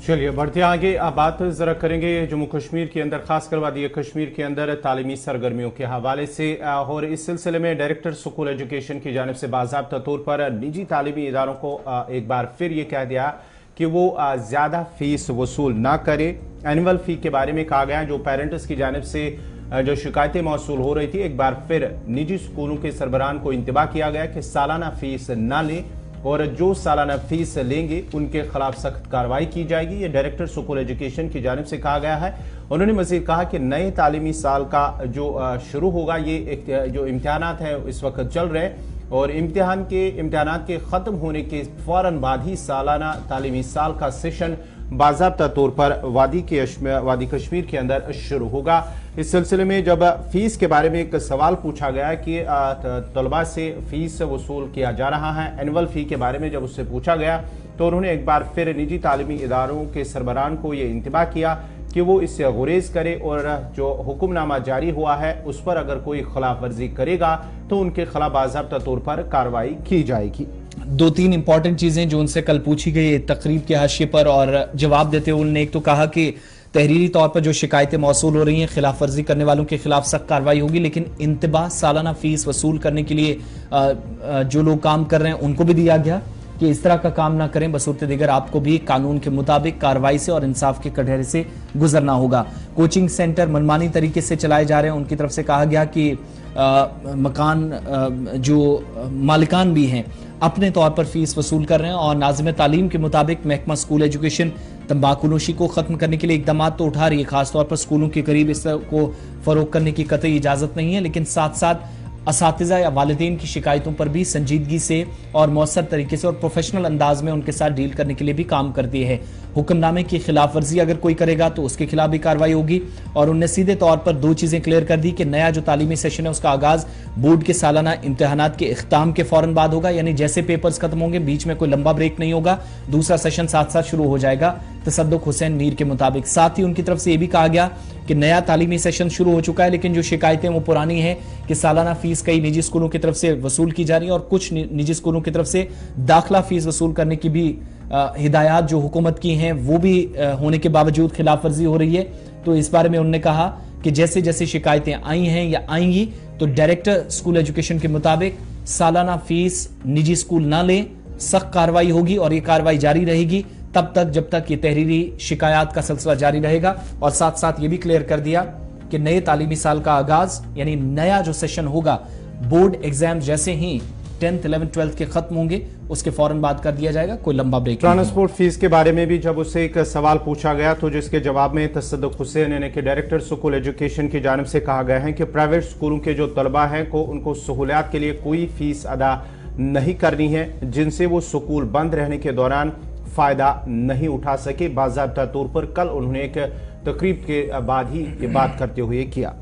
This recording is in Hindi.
चलिए बढ़ते आगे। अब बात जरा करेंगे जम्मू कश्मीर के अंदर, खासकर वादी कश्मीर के अंदर तालीमी सरगर्मियों के हवाले से। और इस सिलसिले में डायरेक्टर स्कूल एजुकेशन की जानिब से बाज़ाब्ता तौर पर निजी तालीमी इदारों को एक बार फिर ये कह दिया कि वो ज़्यादा फीस वसूल ना करे। एनुअल फ़ी के बारे में कहा गया, जो पेरेंट्स की जानिब से जो शिकायतें मौसूल हो रही थी, एक बार फिर निजी स्कूलों के सरबराहान को इंतबाह किया गया कि सालाना फीस ना लें और जो सालाना फीस लेंगे उनके खिलाफ सख्त कार्रवाई की जाएगी। ये डायरेक्टर स्कूल एजुकेशन की जानिब से कहा गया है। उन्होंने मजीद कहा कि नए तालीमी साल का जो शुरू होगा, ये जो इम्तिहानात हैं इस वक्त चल रहे हैं और इम्तिहानात के ख़त्म होने के फ़ौरन बाद ही सालाना तालीमी साल का सेशन बाज़ाब्ता तौर पर वादी कश्मीर के अंदर शुरू होगा। इस सिलसिले में जब फीस के बारे में एक सवाल पूछा गया कि तलबा से फीस वसूल किया जा रहा है, एनुअल फ़ी के बारे में जब उससे पूछा गया तो उन्होंने एक बार फिर निजी तालीमी इदारों के सरबराहान को ये इंतबाह किया कि वो इससे गुरेज करे और जो हुक्मनामा जारी हुआ है उस पर अगर कोई खिलाफ वर्जी करेगा तो उनके खिलाफ बाज़ाब्ता तौर पर कार्रवाई की जाएगी। दो तीन इंपॉर्टेंट चीजें जो उनसे कल पूछी गई तकरीब के हाशिए पर, और जवाब देते हुए उन्होंने एक तो कहा कि तहरीरी तौर पर जो शिकायतें मौसूल हो रही हैं खिलाफ वर्जी करने वालों के खिलाफ सख्त कार्रवाई होगी, लेकिन इंतबाह सालाना फीस वसूल करने के लिए जो लोग काम कर रहे हैं उनको भी दिया गया कि इस तरह का काम ना करें। बसूरत दीगर आपको भी कानून के मुताबिक कार्रवाई से और इंसाफ के कटहरे से गुजरना होगा। कोचिंग सेंटर मनमानी तरीके से चलाए जा रहे हैं, उनकी तरफ से कहा गया कि मकान जो मालिकान भी हैं अपने तौर पर फीस वसूल कर रहे हैं और नाज़िम तालीम के मुताबिक महकमा स्कूल एजुकेशन तंबाकूनोशी को ख़त्म करने के लिए इकदाम तो उठा रही है। खासतौर पर स्कूलों के करीब इस को फ़रोग करने की कतई इजाज़त नहीं है, लेकिन साथ साथ असातिज़ा या वालिदैन की शिकायतों पर भी संजीदगी से और मौसर तरीके से और प्रोफेशनल अंदाज में उनके साथ डील करने के लिए भी काम करती है। हुक्मनामे की खिलाफ वर्जी अगर कोई करेगा तो उसके खिलाफ भी कार्रवाई होगी। और उनने सीधे तौर पर दो चीज़ें क्लियर कर दी कि नया जो तालीमी सेशन है उसका आगाज़ बोर्ड के सालाना इम्तिहानात के इख्ताम के फ़ौरन बाद होगा, यानी जैसे पेपर्स खत्म होंगे बीच में कोई लंबा ब्रेक नहीं होगा, दूसरा सेशन साथ साथ शुरू हो जाएगा तसद्दुक हुसैन मीर के मुताबिक। साथ ही उनकी तरफ से यह भी कहा गया कि नया तालीमी सेशन शुरू हो चुका है, लेकिन जो शिकायतें वो पुरानी हैं कि सालाना फीस कई निजी स्कूलों की तरफ से वसूल की जा रही है और कुछ निजी स्कूलों की तरफ से दाखिला फीस वसूल करने की भी हिदायत जो हुकूमत की हैं वो भी होने के बावजूद खिलाफ वर्जी हो रही है। तो इस बारे में उन्होंने कहा कि जैसे जैसे शिकायतें आई हैं या आएंगी तो डायरेक्टर स्कूल एजुकेशन के मुताबिक सालाना फीस निजी स्कूल ना लें, सख्त कार्रवाई होगी और ये कार्रवाई जारी रहेगी तब तक जब तक ये तहरीरी शिकायत का सिलसिला जारी रहेगा। और साथ साथ ये भी क्लियर कर दिया कि नए तालीमी साल का आगाज यानी नया जो सेशन होगा, बोर्ड एग्जाम जैसे ही 10th 11th 12th के खत्म होंगे उसके फौरन बाद कर दिया जाएगा, कोई लंबा ब्रेक। ट्रांसपोर्ट फीस के बारे में भी जब उससे एक सवाल पूछा गया तो जिसके जवाब में तसद्दुक हुसैन यानी कि डायरेक्टर स्कूल एजुकेशन की जानिब से कहा गया है कि प्राइवेट स्कूलों के जो तलबा हैं को उनको सहूलियात के लिए कोई फीस अदा नहीं करनी है जिनसे वो स्कूल बंद रहने के दौरान फ़ायदा नहीं उठा सके। बाज़ाब्ता तौर पर कल उन्होंने एक तकरीब के बाद ही ये बात करते हुए किया।